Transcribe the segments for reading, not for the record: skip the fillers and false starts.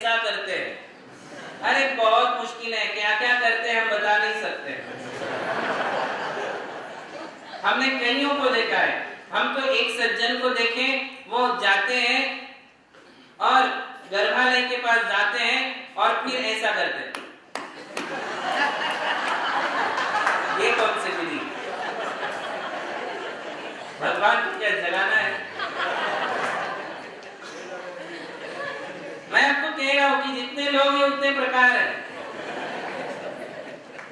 क्या करते हैं? अरे बहुत मुश्किल है, क्या क्या करते हैं हम बता नहीं सकते। हमने कईयों को देखा है। हम तो एक सज्जन को देखें, वो जाते हैं और गर्भालय के पास जाते हैं और फिर ऐसा करते हैं। ये कौन सी विधि? भगवान को क्या जगाना है? मैं आपको कह रहा हूं कि जितने लोग हैं उतने प्रकार हैं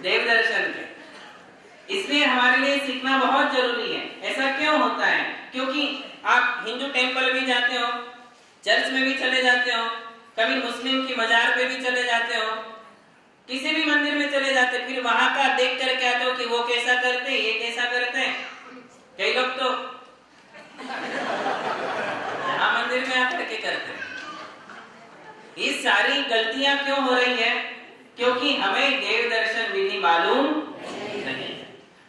देव दर्शन के। इसलिए हमारे लिए सीखना बहुत जरूरी है। ऐसा क्यों होता है? क्योंकि आप हिंदू टेंपल भी जाते हो, चर्च में भी चले जाते हो, कभी मुस्लिम की मजार पे भी चले जाते हो, किसी भी मंदिर में चले जाते, फिर वहां का देख करके आते हो कि वो कैसा करते हैं, ये कैसा करते हैं। कई लोग तो यहाँ मंदिर में आकर के करते हैं। ये सारी गलतियां क्यों हो रही है? क्योंकि हमें देव दर्शन विधि मालूम नहीं।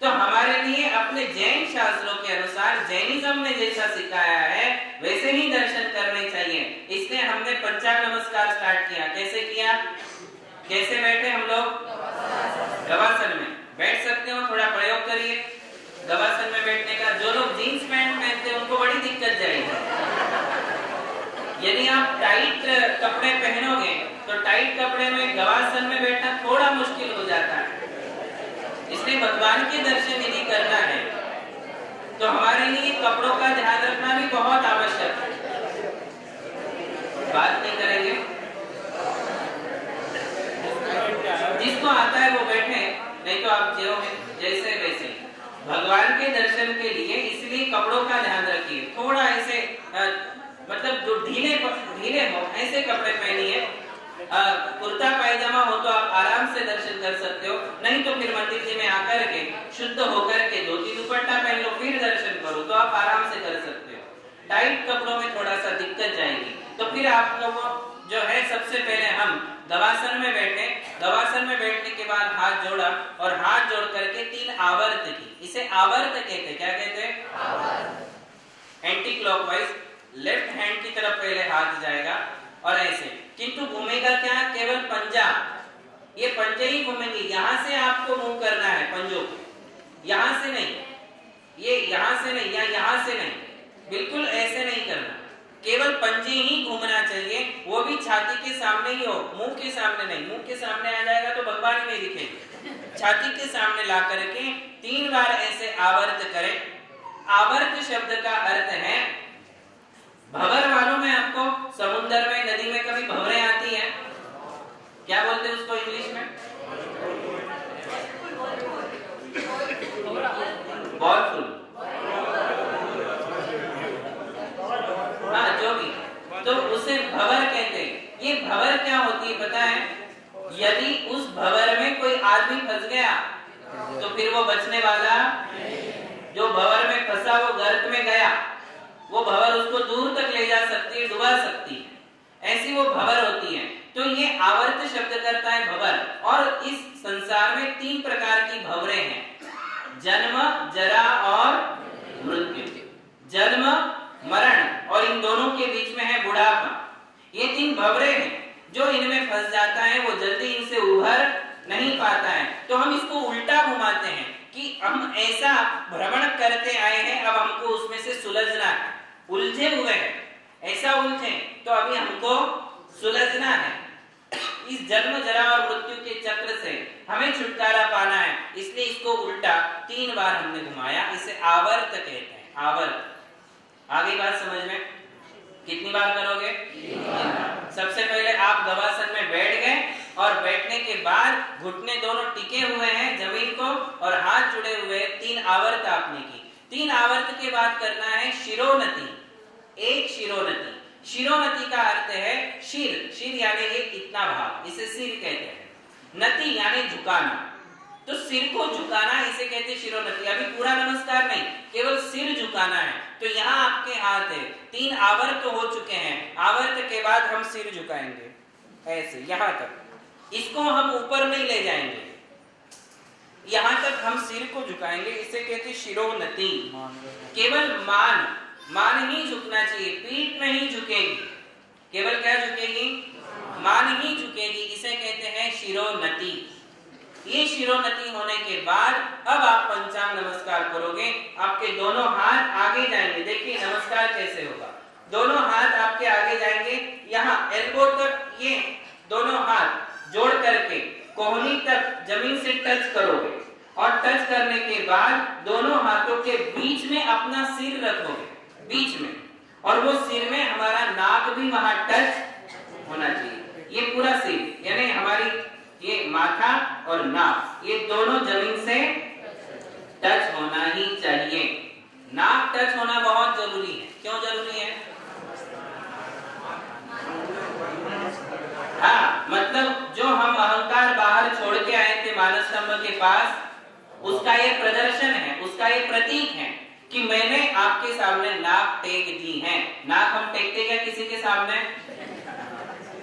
तो हमारे लिए अपने जैन शास्त्रों के अनुसार जैनिज्म ने जैसा सिखाया है वैसे ही दर्शन करने चाहिए। इसलिए हमने पंचांग नमस्कार स्टार्ट किया। कैसे किया? कैसे बैठे हम लोग? गवासन में बैठ सकते हो, थोड़ा प्रयोग करिए गवासन में बैठने का। जो लोग जीन्स पैंट पहनते हैं उनको बड़ी दिक्कत जाएगी। यदि आप टाइट कपड़े पहनोगे तो टाइट कपड़े में गवासन में बैठना थोड़ा मुश्किल हो जाता है। इसलिए भगवान के दर्शन यदि करना है तो हमारे लिए कपड़ों का ध्यान रखना भी बहुत आवश्यक है। बात नहीं करेंगे, जिसको आता है वो बैठे, नहीं तो आप जो जैसे वैसे। भगवान के दर्शन के लिए इसलिए कपड़ों का ध्यान रखिए। थोड़ा ऐसे मतलब जो ढीले हो ऐसे कपड़े पहनिए। कुर्ता पायजामा हो तो आप आराम से दर्शन कर सकते हो, नहीं तो फिर मंदिर जी में आकर के शुद्ध होकर के धोती दुपट्टा पहन लो, फिर दर्शन करो तो आप आराम से कर सकते हो। टाइट कपड़ों में थोड़ा सा दिक्कत जाएगी। तो फिर आप लोगों जो है, सबसे पहले हम गवासन में बैठे। गवासन में बैठने के बाद हाथ जोड़ा और हाथ जोड़ करके 3 आवर्त की। इसे आवर्त कहते हैं। क्या कहते हैं? एंटी क्लॉकवाइज, लेफ्ट हैंड की तरफ पहले हाथ जाएगा और ऐसे, किंतु घूमेगा क्या? केवल पंजा। ये पंजे ही घूमेंगे। यहाँ से आपको मूव करना है पंजों को, यहाँ से नहीं, ये यहाँ से नहीं या यहाँ से नहीं, बिल्कुल ऐसे नहीं करना। केवल पंजे ही घूमना चाहिए, वो भी छाती के सामने ही हो, मुंह के सामने नहीं। मुंह के सामने आ जाएगा तो भगवान ही नहीं दिखेंगे। छाती के सामने ला करके 3 बार ऐसे आवर्त करें। आवर्त शब्द का अर्थ है भंवर। मालूम है आपको? समुद्र में, नदी में कभी भंवरें आती हैं, क्या बोलते हैं उसको इंग्लिश में? बॉलफुल। हाँ, जो भी, तो उसे भंवर कहते हैं। ये भंवर क्या होती है पता है? यदि उस भंवर में कोई आदमी फंस गया तो फिर वो बचने वाला। जो भंवर में फंसा वो गर्त में गया, वो भंवर उसको दूर तक ले जा सकती है, डुबा सकती है। ऐसी वो भंवर होती है। तो ये आवर्त शब्द करता है भंवर। और इस संसार में 3 प्रकार की भंवरें हैं, जन्म, जरा और मृत्यु। जन्म, मरण और इन दोनों के बीच में है बुढ़ापा। ये 3 भंवरें हैं। जो इनमें फंस जाता है वो जल्दी इनसे उभर नहीं पाता है। तो हम इसको उल्टा घुमाते हैं कि हम ऐसा भ्रमण करते आए हैं, अब हमको उसमें से सुलझना है। उलझे हुए हैं, ऐसा उलझे तो अभी हमको सुलझना है। इस जन्म, जरा और मृत्यु के चक्र से हमें छुटकारा पाना है। इसलिए इसको उल्टा 3 बार हमने घुमाया। इसे आवर्त कहते हैं। आवर्त। आगे बात समझ में? कितनी बार करोगे? 3 बार। सबसे पहले आप गवासन में बैठ गए और बैठने के बाद घुटने दोनों टिके हुए हैं जमीन को और हाथ जुड़े हुए। 3 आवर्त आपने की। 3 आवर्त के बाद करना है शिरोनति। एक शिरोनति। शिरोनति का अर्थ है शिर। शिर यानी ये इतना भाग, इसे सिर कहते हैं। नति यानी झुकाना, तो सिर को झुकाना इसे कहते हैं शिरोनति। अभी पूरा नमस्कार नहीं, केवल सिर झुकाना है। तो यहाँ आपके हाथ है, 3 आवर्त हो चुके हैं। आवर्त के बाद हम सिर झुकाएंगे ऐसे यहाँ तक। इसको हम ऊपर नहीं ले जाएंगे, यहाँ तक हम सिर को झुकाएंगे। इसे कहते हैं शिरोनति। केवल मान ही झुकना चाहिए, पीठ नहीं झुकेगी। केवल क्या झुकेगी? मान ही झुकेगी, इसे कहते हैं शिरोन्नति। ये शिरोन्नति होने के बाद अब आप पंचांग नमस्कार करोगे। आपके दोनों हाथ आगे जाएंगे। देखिए नमस्कार कैसे होगा। दोनों हाथ आपके आगे जाएंगे, यहाँ एल्बो तक ये दोनों हाथ जोड़ करके कोहनी तक जमीन से टच करोगे और टच करने के बाद दोनों हाथों के बीच में अपना सिर रखोगे, बीच में, और वो सिर में हमारा नाक भी वहां टच होना चाहिए। ये पूरा सिर यानी हमारी ये माथा और नाक ये दोनों जमीन से टच होना ही चाहिए। नाक टच होना बहुत जरूरी है। क्यों जरूरी है? हाँ, मतलब जो हम अहंकार बाहर छोड़ के आए थे मानस स्तंभ के पास, उसका ये प्रदर्शन है, उसका ये प्रतीक है कि मैंने आपके सामने नाक टेक दी है। नाक हम टेकते क्या किसी के सामने?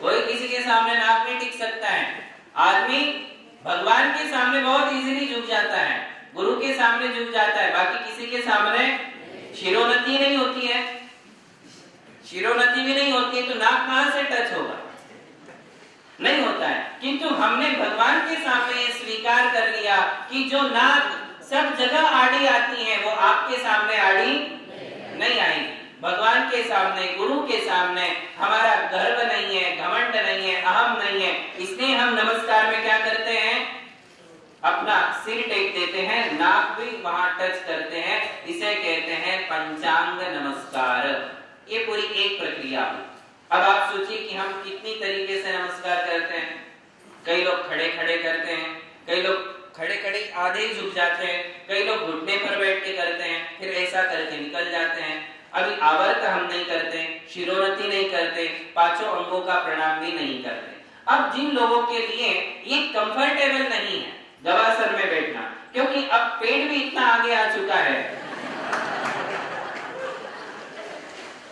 कोई किसी के सामने नाक नहीं टिक सकता है। आदमी भगवान के सामने बहुत इजीली झुक जाता है, गुरु के सामने झुक जाता है, बाकी किसी के सामने शिरोन्नति नहीं होती है। शिरोन्नति भी नहीं होती है तो नाक कहां से टच होगा? नहीं होता है। किंतु हमने भगवान के सामने ये स्वीकार कर लिया कि जो नाक सब जगह आड़ी आती है वो आपके सामने आड़ी नहीं आएगी। भगवान के सामने, गुरु के सामने हमारा गर्व नहीं है, घमंड नहीं है, अहम नहीं है। इसलिए हम नमस्कार में क्या करते हैं? अपना सिर टेक देते हैं, नाक भी वहां टच करते हैं। इसे कहते हैं पंचांग नमस्कार। ये पूरी एक प्रक्रिया है। अब आप सोचिए कि हम कितनी तरीके से नमस्कार करते हैं। कई लोग खड़े खड़े करते हैं, कई लोग खड़े खड़े आधे ही झुक जाते हैं, कई लोग घुटने पर बैठ के करते हैं, फिर ऐसा करके निकल जाते हैं। अभी आवर्त हम नहीं करते, शिरोन्नति नहीं करते, पांचों अंगों का प्रणाम भी नहीं करते। अब जिन लोगों के लिए ये कंफर्टेबल नहीं है गवासन में बैठना, क्योंकि अब पेट भी इतना आगे आ चुका है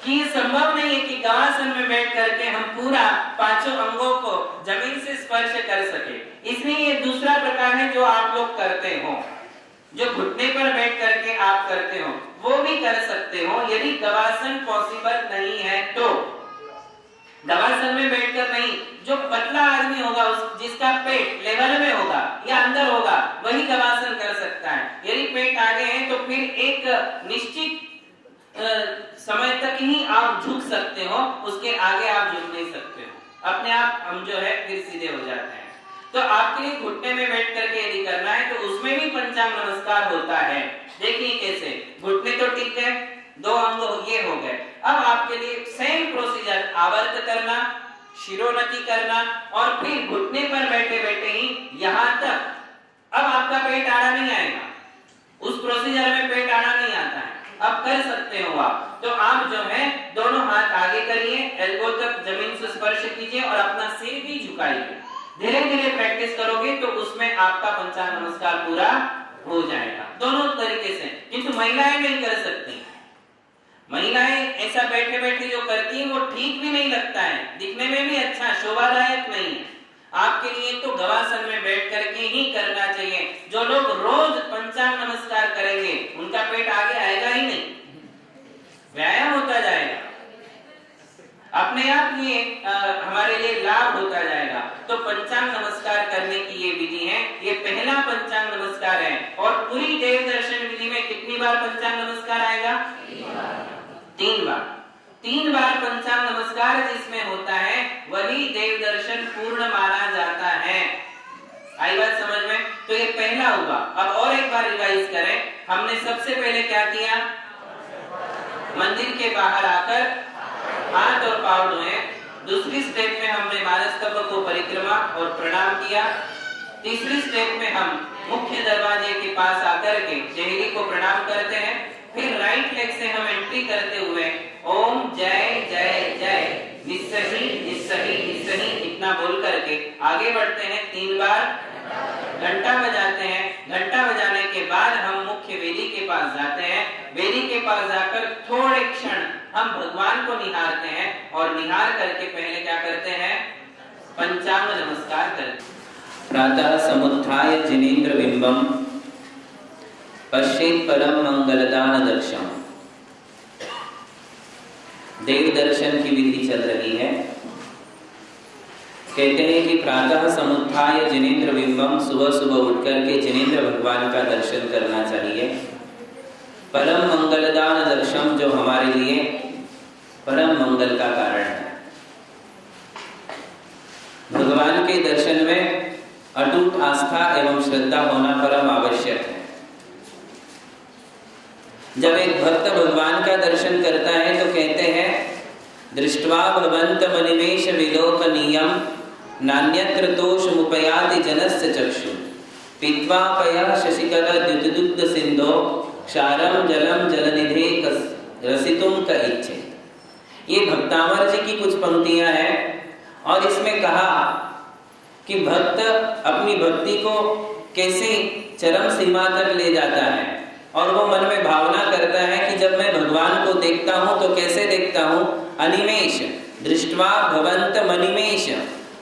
कि ये संभव नहीं है कि गवासन में बैठ करके हम पूरा पांचों अंगों को जमीन से स्पर्श कर सके। इसलिए ये दूसरा प्रकार है जो आप लोग करते हो, जो घुटने पर बैठ करके आप करते हो, वो भी कर सकते हो। यदि गवासन पॉसिबल नहीं है तो गवासन में बैठकर नहीं, जो पतला आदमी होगा, जिसका पेट लेवल में होगा या अंदर होगा, वही गवासन कर सकता है। यदि पेट आगे है तो फिर एक निश्चित समय तक ही आप झुक सकते हो, उसके आगे आप झुक नहीं सकते हो। अपने आप हम जो है फिर सीधे हो जाते हैं। तो आपके लिए घुटने में बैठ करके यदि करना है तो उसमें भी पंचांग नमस्कार होता है। देखिए कैसे, घुटने तो टिक गए, दो अंग ये हो गए। अब आपके लिए सेम प्रोसीजर, आवर्त करना, शिरोन्नति करना और फिर घुटने पर बैठे बैठे ही यहाँ तक। अब आपका पेट आड़ा नहीं आएगा, उस प्रोसीजर में पेट आड़ा नहीं आता है। अब कर सकते हो आप, तो आप जो है दोनों हाथ आगे करिए, एल्बो तक जमीन से स्पर्श कीजिए और अपना सिर भी झुकाइए। धीरे धीरे प्रैक्टिस करोगे तो उसमें आपका पंचांग नमस्कार पूरा हो जाएगा, दोनों तरीके से। किंतु महिलाएं नहीं कर सकती। महिलाएं ऐसा बैठे बैठे जो करती हैं वो ठीक भी नहीं लगता है, दिखने में भी अच्छा, शोभादायक नहीं है। आपके लिए तो गवासन में बैठ करके ही करना चाहिए। जो लोग रोज पंचांग नमस्कार करेंगे उनका पेट आगे आएगा ही नहीं, व्यायाम होता जाएगा, अपने आप ये हमारे लिए लाभ होता जाएगा। तो पंचांग नमस्कार करने की ये विधि है, ये पहला पंचांग नमस्कार है। और पूरी देव दर्शन विधि में कितनी बार पंचांग नमस्कार आएगा? 3 बार। 3 बार पंचांग नमस्कार जिसमें होता है वही देव दर्शन पूर्ण माना जाता है। आई बात समझ में? तो ये पहला हुआ। अब और एक बार रिवाइज करें। हमने सबसे पहले क्या किया? मंदिर के बाहर आकर हाथ और पांव धोए। दूसरी स्टेप में हमने मानस्तंभ को परिक्रमा और प्रणाम किया। तीसरी स्टेप में हम मुख्य दरवाजे के पास आकर के चेहरे को प्रणाम करते हैं। फिर राइट लेग से हम एंट्री करते हुए ओम जय जय जय निस्सही निस्सही निस्सही इतना बोल करके आगे बढ़ते हैं। 3 बार घंटा बजाते हैं। घंटा बजाने के बाद हम मुख्य वेदी के पास जाते हैं। वेदी के पास जाकर थोड़े क्षण हम भगवान को निहारते हैं और निहार करके पहले क्या करते हैं? पंचांग नमस्कार करते हैं। प्रातः समुत्थाय जिनेन्द्र बिंबम पश्येत् परम मंगलदान दर्शम। देव दर्शन की विधि चल रही है। कहते हैं कि प्रातः समुत्थाय जिनेंद्र बिंबम, सुबह सुबह उठ करके जिनेंद्र भगवान का दर्शन करना चाहिए। परम मंगलदान दर्शन, जो हमारे लिए परम मंगल का कारण है। भगवान के दर्शन में अटूट आस्था एवं श्रद्धा होना परम आवश्यक है। जब एक भक्त भगवान का दर्शन करता है तो कहते हैं, दृष्ट्वा भवन्त मनिमेष विलोकनीयम नान्यत्र दोषमुपयाति जनस्य चक्षु पीत्वा पयः शशिकर द्युतिदुग्ध सिंधो क्षारम जलम जलनिधे रसितुम क इच्छे। ये भक्तामर जी की कुछ पंक्तियां हैं और इसमें कहा कि भक्त अपनी भक्ति को कैसे चरम सीमा तक ले जाता है और वो मन में भावना करता है कि जब मैं भगवान को देखता हूँ तो कैसे देखता हूँ, अनिमेष, दृष्ट्वा भवन्त मनिमेष,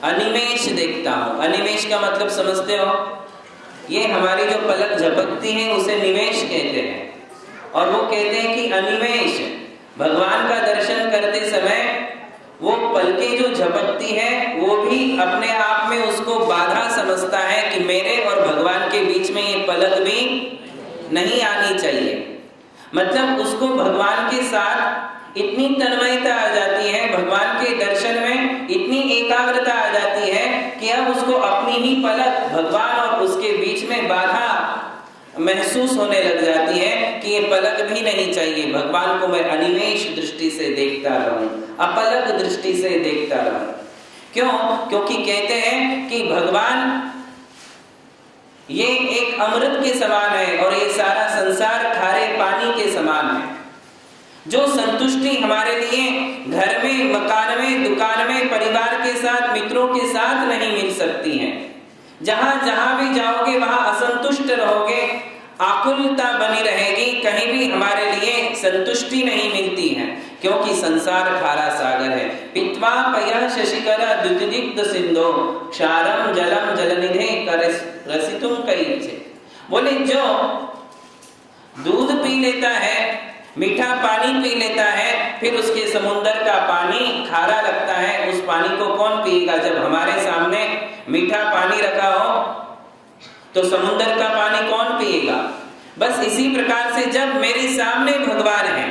अनिमेष देखता हूँ। अनिमेष का मतलब समझते हो, ये हमारी जो पलक झपकती है उसे निमेष कहते हैं। और वो कहते हैं कि अनिमेष, भगवान का दर्शन करते समय वो पलकें जो झपकती है वो भी अपने आप में उसको बाधा समझता है कि मेरे और भगवान के बीच में ये पलक भी नहीं आनी चाहिए। मतलब उसको भगवान के साथ इतनी तन्मयता आ जाती है, भगवान के दर्शन में इतनी एकाग्रता आ जाती है कि अब उसको अपनी ही पलक भगवान और उसके बीच में बाधा महसूस होने लग जाती है कि ये पलक भी नहीं चाहिए, भगवान को मैं अनिमेष दृष्टि से देखता रहूं, अपलक दृष्टि से देखता रहूं। क्यों? क्योंकि कहते हैं कि भगवान ये एक अमृत के समान है और ये सारा संसार खारे पानी के समान है। जो संतुष्टि हमारे लिए घर में, मकान में, दुकान में, परिवार के साथ, मित्रों के साथ नहीं मिल सकती है। जहां भी जाओगे वहां असंतुष्ट रहोगे, आकुलता बनी रहेगी, कहीं भी हमारे लिए संतुष्टि नहीं मिलती है, क्योंकि संसार खारा सागर है। पित्वा पयः शशिकर द्युतिदुग्ध सिंधो क्षारम जलम जलनिधे रसितुम क इच्छे। बोले जो दूध पी लेता है, मीठा पानी पी लेता है, फिर उसके समुद्र का पानी खारा लगता है, उस पानी को कौन पिएगा? जब हमारे सामने मीठा पानी रखा हो तो समुद्र का पानी कौन पिएगा? बस इसी प्रकार से जब मेरे सामने भगवान है,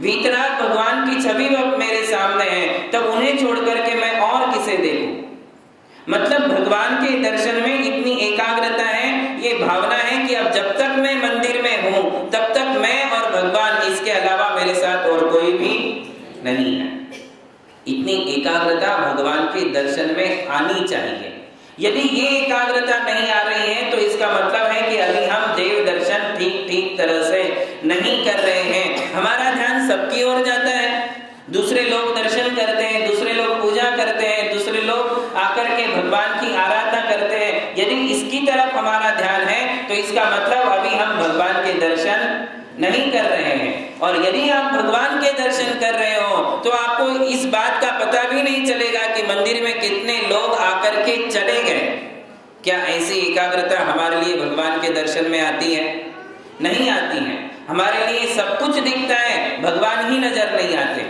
भीतराग भगवान की छवि मेरे सामने है, तब उन्हें छोड़ करके मैं और किसे देखूं? मतलब भगवान के दर्शन में इतनी एकाग्रता है, ये भावना है कि अब जब तक मैं मंदिर में हूं तब तक मैं और भगवान, इसके अलावा मेरे साथ और कोई भी नहीं है। इतनी एकाग्रता भगवान के दर्शन में आनी चाहिए। यदि ये एकाग्रता नहीं आ रही है तो इसका मतलब है कि अभी हम देव दर्शन ठीक तरह से नहीं कर रहे हैं। हमारा ध्यान सबकी ओर जाता है, दूसरे लोग दर्शन करते हैं, दूसरे लोग पूजा करते हैं, दूसरे लोग आकर के भगवान की आराधना करते हैं। यदि इसकी तरफ हमारा ध्यान है तो इसका मतलब अभी हम भगवान के दर्शन नहीं कर रहे हैं। और यदि आप भगवान के दर्शन कर रहे हो तो आपको इस बात का पता भी नहीं चलेगा कि मंदिर में कितने लोग आकर के चले गए। क्या ऐसी एकाग्रता हमारे लिए भगवान के दर्शन में आती है? नहीं आती है। हमारे लिए सब कुछ दिखता है, भगवान ही नजर नहीं आते।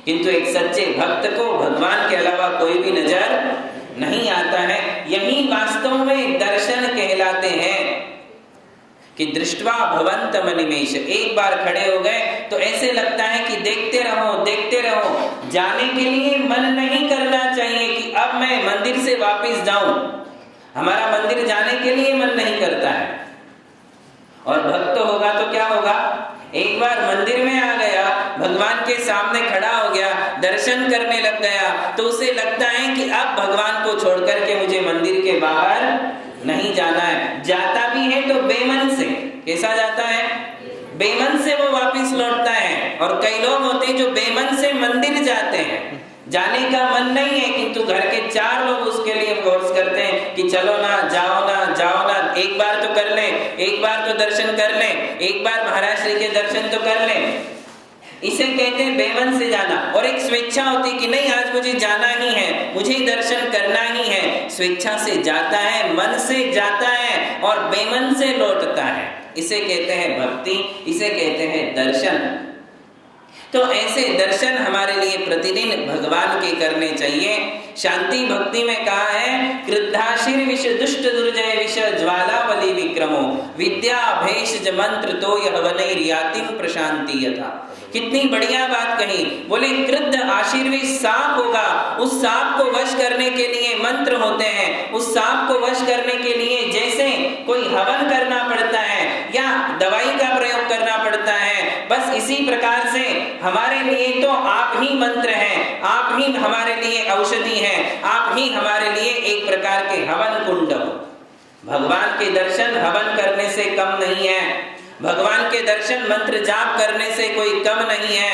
किंतु एक सच्चे भक्त को भगवान के अलावा कोई भी नजर नहीं आता है। यही वास्तव में दर्शन कहलाते हैं कि दृष्ट्वा भवन्त मनिमेष। एक बार खड़े हो गए तो ऐसे लगता है कि देखते रहो। जाने के लिए मन नहीं करना चाहिए कि अब मैं मंदिर से वापस जाऊं। हमारा मंदिर जाने के लिए मन नहीं करता है। और भक्त होगा तो क्या होगा? एक बार मंदिर में आ गया, भगवान के सामने खड़ा हो गया, दर्शन करने लग गया, तो उसे लगता है कि अब भगवान को छोड़ करके मुझे मंदिर के बाहर नहीं जाना है। जाता भी है तो बेमन से। कैसा जाता है? बेमन से वो वापस लौटता है। और कई लोग होते हैं जो बेमन से मंदिर जाते हैं, जाने का मन नहीं है, किंतु घर के 4 लोग उसके लिए फोर्स करते हैं कि चलो ना, जाओ ना, एक बार तो कर ले, एक बार तो दर्शन कर ले, एक बार महाराज श्री के दर्शन तो कर ले। इसे कहते हैं बेमन से जाना। और एक स्वेच्छा होती कि नहीं, आज मुझे जाना ही है, मुझे दर्शन करना ही है। स्वेच्छा से जाता है, मन से जाता है और बेमन से लौटता है। इसे कहते हैं भक्ति, इसे कहते हैं दर्शन। तो ऐसे दर्शन हमारे लिए प्रतिदिन भगवान के करने चाहिए। शांति भक्ति में कहा है, क्रुद्धाशिर विष दुष्ट दुर्जय विष ज्वालावली विक्रमो विद्या भेषज मंत्र तो यह वनैर्यातिम प्रशांति यथा। कितनी बढ़िया बात कही। बोले क्रुद्ध आशीर्विष सांप होगा, उस सांप को वश करने के लिए मंत्र होते हैं, उस सांप को वश करने के लिए जैसे कोई हवन करना पड़ता है या दवाई का प्रयोग करना पड़ता है, बस इसी प्रकार से हमारे लिए तो आप ही मंत्र हैं, आप ही हमारे लिए औषधि हैं, आप ही हमारे लिए एक प्रकार के हवन कुंड हो। भगवान के दर्शन हवन करने से कम नहीं है, भगवान के दर्शन मंत्र जाप करने से कोई कम नहीं है,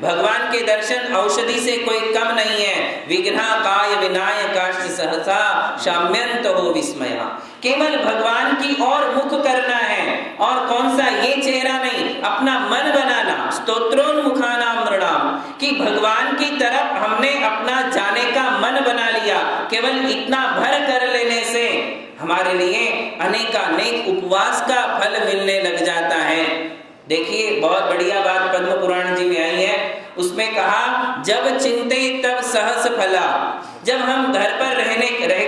भगवान के दर्शन औषधि से कोई कम नहीं है। विघ्ना काय विनायकाश्च सहसा शाम्यंत हो विस्मया। केवल भगवान की ओर मुख करना है, और कौन सा, ये चेहरा नहीं, अपना मन बनाना। स्तोत्रोन्मुखानां नृणाम, कि भगवान की तरफ हमने अपना जाने का मन बना लिया। केवल इतना भर कर लेने से हमारे लिए अनेकानेक उपवास का फल मिलने लग जाता है। देखिए बहुत बढ़िया बात पद्म पुराण जी में आई है, उसमें कहा जब चिंते तब सहस फला। जब हम घर पर रह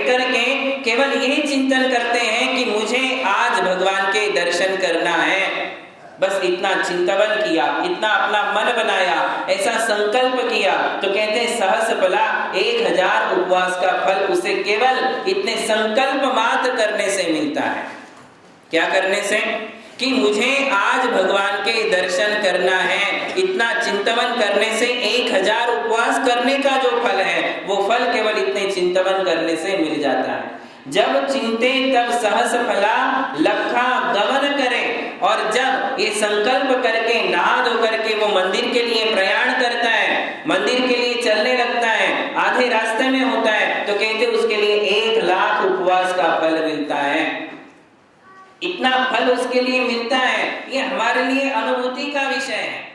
करके केवल यही चिंतन करते हैं कि मुझे आज भगवान के दर्शन करना है, बस इतना चिंतन किया, इतना अपना मन बनाया, ऐसा संकल्प किया, तो कहते हैं सहस फला, 1000 उपवास का फल उसे केवल इतने संकल्प मात्र करने से मिलता है। क्या करने से? कि मुझे आज भगवान के दर्शन करना है, इतना चिंतन करने से 1000 उपवास करने का जो फल है वो फल केवल इतने चिंतन करने से मिल जाता है। जब चिंते तब सहस फला लखा गमन करे, और जब ये संकल्प करके नहा धो करके वो मंदिर के लिए प्रयाण करता है, मंदिर के लिए चलने लगता है, आधे रास्ते में होता है, तो कहते उसके लिए 1 लाख उपवास का फल मिलता है। इतना फल उसके लिए मिलता है, ये हमारे लिए अनुभूति का विषय है।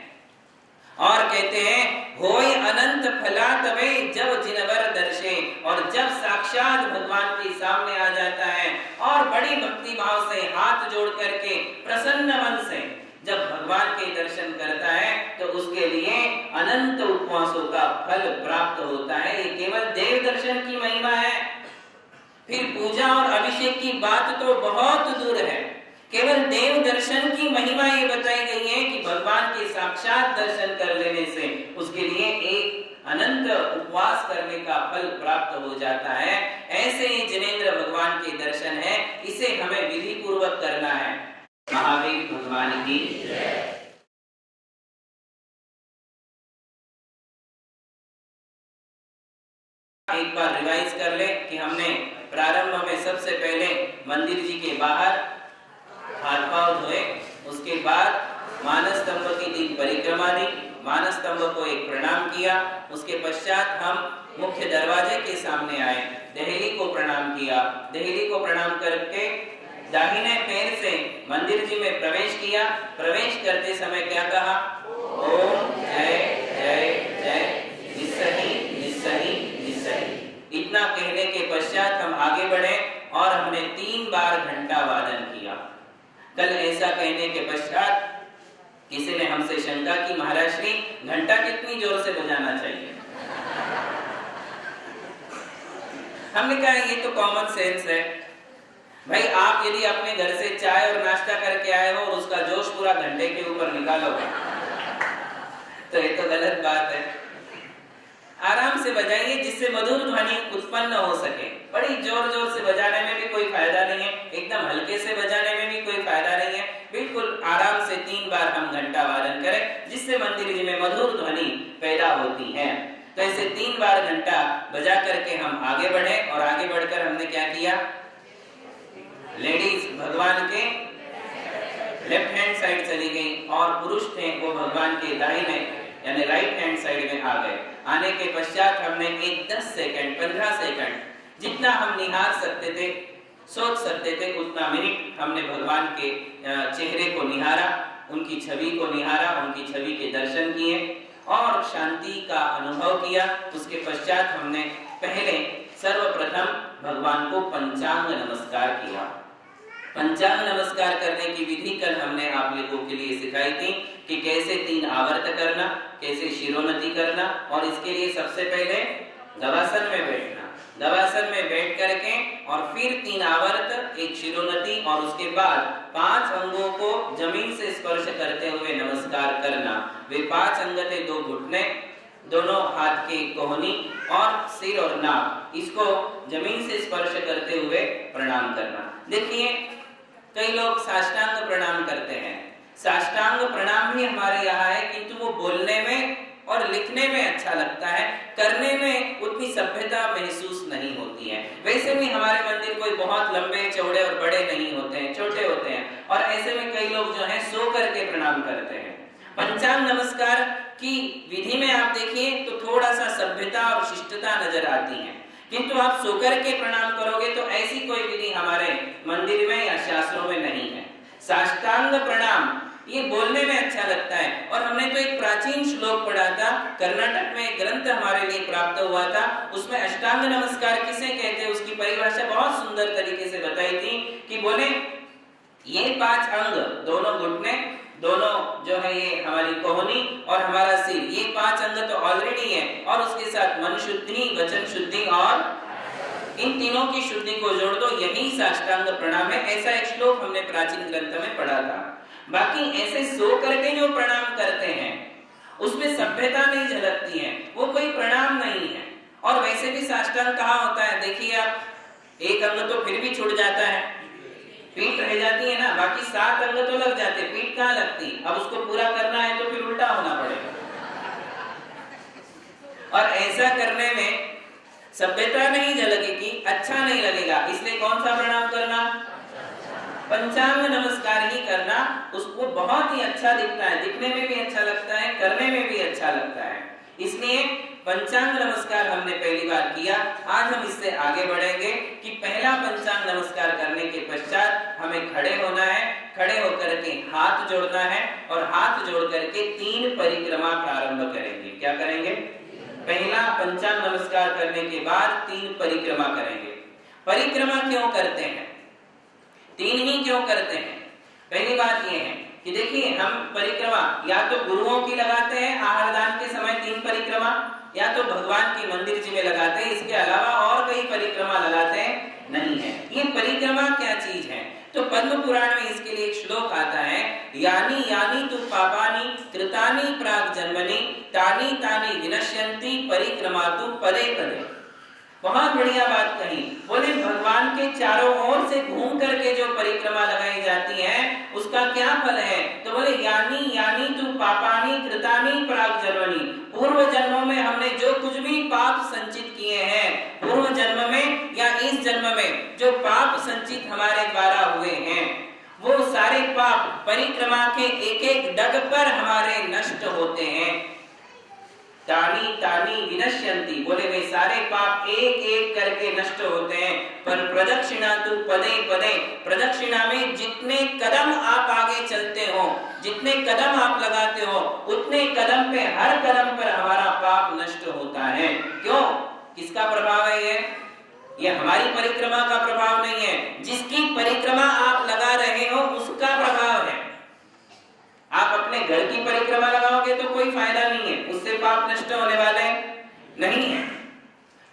और कहते हैं होय अनंत फला तवे जब जिनवर दर्शे, और जब साक्षात भगवान के सामने आ जाता है और बड़ी भक्ति भाव से हाथ जोड़ करके प्रसन्न मन से जब भगवान के दर्शन करता है, तो उसके लिए अनंत उपवासों का फल प्राप्त होता है। ये केवल देव दर्शन की महिमा है। फिर पूजा और अभिषेक की बात तो बहुत दूर है, केवल देव दर्शन की महिमा ये बताई गई है कि भगवान के साक्षात दर्शन कर लेने से उसके लिए एक अनंत उपवास करने का फल प्राप्त हो जाता है। ऐसे ही जिनेंद्र भगवान के दर्शन है, इसे हमें विधि पूर्वक करना है। महावीर भगवान की एक बार रिवाइज कर ले कि हमने प्रारंभ में सबसे पहले मंदिर जी के बाहर हाथ पांव धोए, उसके बाद मानस स्तंभ की 3 परिक्रमा दी, मानस स्तंभ को एक प्रणाम किया, उसके पश्चात हम मुख्य दरवाजे के सामने आए, देहली को प्रणाम किया, देहली को प्रणाम करके दाहिने पैर से मंदिर जी में प्रवेश किया। प्रवेश करते समय क्या कहा? ओम जय जय जय निस्सही निस्सही निस्सही। इतना कहने के पश्चात हम आगे बढ़े और हमने 3 बार घंटा वादन किया। कल ऐसा कहने के पश्चात किसी ने हमसे शंका की, महाराज श्री घंटा कितनी जोर से बजाना चाहिए? हमने कहा ये तो कॉमन सेंस है भाई, आप यदि अपने घर से चाय और नाश्ता करके आए हो और उसका जोश पूरा घंटे के ऊपर निकालोगे तो ये तो गलत बात है। आराम से बजाइए जिससे मधुर ध्वनि उत्पन्न हो सके। बड़ी जोर जोर से बजाने में भी कोई फायदा नहीं है, एकदम हल्के से बजाने में भी कोई फायदा नहीं है। बिल्कुल आराम से 3 बार हम घंटा वादन करें जिससे मंदिर जी में मधुर ध्वनि पैदा होती है। तो ऐसे 3 बार घंटा बजा करके हम आगे बढ़े और आगे बढ़कर हमने क्या किया? लेडीज भगवान के लेफ्ट हैंड साइड चली गई और पुरुष थे वो भगवान के दाहिने यानी राइट हैंड साइड में आ गए। आने के पश्चात हमने एक 10 सेकंड 15 सेकंड जितना हम निहार सकते थे, सोच सकते थे, उतना मिनट हमने भगवान के चेहरे को निहारा, उनकी छवि को निहारा, उनकी छवि के दर्शन किए और शांति का अनुभव किया। उसके पश्चात हमने पहले सर्वप्रथम भगवान को पंचांग नमस्कार किया। पंचांग नमस्कार करने की विधि कल हमने आप लोगों के लिए सिखाई थी कि कैसे 3 आवर्त करना, कैसे शिरोन्नति करना और इसके लिए सबसे पहले गवासन में बैठना। गवासन में बैठ करके और फिर 3 आवर्त, एक शिरोन्नति और उसके बाद 5 अंगों को जमीन से स्पर्श करते हुए नमस्कार करना। वे 5 अंग थे, 2 घुटने, दोनों हाथ की कोहनी और सिर और नाक, इसको जमीन से स्पर्श करते हुए प्रणाम करना। देखिए कई लोग साष्टांग प्रणाम करते हैं। साष्टांग प्रणाम भी हमारे यहाँ है, किंतु वो बोलने में और लिखने में अच्छा लगता है, करने में उतनी सभ्यता महसूस नहीं होती है। वैसे भी हमारे मंदिर कोई बहुत लंबे चौड़े और बड़े नहीं होते हैं, छोटे होते हैं, और ऐसे में कई लोग जो है सो करके प्रणाम करते हैं। पंचांग नमस्कार की विधि में आप देखिए तो थोड़ा सा सभ्यता और शिष्टता नजर आती है, किंतु आप सो करके प्रणाम करोगे तो ऐसी कोई विधि हमारे मंदिर में या शास्त्रों में नहीं है। साष्टांग प्रणाम ये बोलने में अच्छा लगता है, और हमने तो एक प्राचीन श्लोक पढ़ा था, कर्नाटक में एक ग्रंथ हमारे लिए प्राप्त हुआ था, उसमें अष्टांग नमस्कार किसे कहते हैं उसकी परिभाषा बहुत सुंदर तरीके से बताई थी कि बोले ये 5 अंग, दोनों घुटने, दोनों जो है ये हमारी कोहनी और हमारा सिर, ये 5 अंग तो ऑलरेडी है, और उसके साथ मन शुद्धि, वचन शुद्धि और इन तीनों की शुद्धि को जोड़ दो, यही साष्टांग प्रणाम है। ऐसा एक श्लोक हमने प्राचीन ग्रंथ में पढ़ा था। बाकी ऐसे सो करके जो प्रणाम करते हैं उसमें सभ्यता नहीं झलकती है, वो कोई प्रणाम नहीं है। और वैसे भी साष्टांग कहाँ होता है, देखिए आप, एक अंग तो फिर भी छूट जाता है, पीठ रह जाती है ना, बाकी 7 अंग तो लग जाते, पीठ कहाँ लगती। अब उसको पूरा करना है तो फिर उल्टा होना पड़ेगा, और ऐसा करने में सभ्यता नहीं झलकेगी, अच्छा नहीं लगेगा। इसलिए कौन सा प्रणाम करना, पंचांग नमस्कार ही करना, उसको बहुत ही अच्छा दिखता है, दिखने में भी अच्छा लगता है, करने में भी अच्छा लगता है। इसलिए पंचांग नमस्कार हमने पहली बार किया। आज हम इससे आगे बढ़ेंगे कि पहला पंचांग नमस्कार करने के पश्चात हमें खड़े होना है, खड़े होकर के हाथ जोड़ना है, और हाथ जोड़ करके 3 परिक्रमा प्रारंभ करेंगे। क्या करेंगे, पहला पंचांग नमस्कार करने के बाद 3 परिक्रमा करेंगे। परिक्रमा क्यों करते हैं, 3 ही क्यों करते हैं? पहली बात यह है कि देखिए हम परिक्रमा या तो गुरुओं की लगाते हैं आहारदान के समय 3 परिक्रमा, या तो भगवान की मंदिर जी में लगाते हैं, इसके अलावा और कई परिक्रमा लगाते हैं नहीं है। ये परिक्रमा क्या चीज है, तो पद्म पुराण में इसके लिए एक श्लोक आता है, यानी यानी तु पापानि कृतानि प्राग जन्मनि तानि तानि विनश्यन्ति परिक्रमातु पदे पदे। बहुत बढ़िया बात कही, बोले भगवान के चारों ओर से घूम करके जो परिक्रमा लगाई जाती है उसका क्या फल है, तो बोले यानी यानी तु पापानि कृतानि प्राग जन्मनि, पूर्व जन्मों में हमने जो कुछ भी पाप संचित किए हैं, पूर्व जन्म में या इस जन्म में जो पाप संचित हमारे द्वारा हुए हैं, वो सारे पाप परिक्रमा के एक एक डग पर हमारे नष्ट होते हैं। तानी तानी विनश्यन्ति, बोले वे सारे पाप एक एक करके नष्ट होते हैं। पर प्रदक्षिणा तु पदे पदे, प्रदक्षिणा में जितने कदम आप आगे चलते हो, जितने कदम आप लगाते हो, उतने कदम पे, हर कदम पर हमारा पाप नष्ट होता है। क्यों, किसका प्रभाव है ये हमारी परिक्रमा का प्रभाव नहीं है, जिसकी परिक्रमा आप लगा रहे हो उसका प्रभाव है। आप अपने घर की परिक्रमा लगाओगे तो कोई फायदा नहीं है, उससे पाप नष्ट होने वाले नहीं है,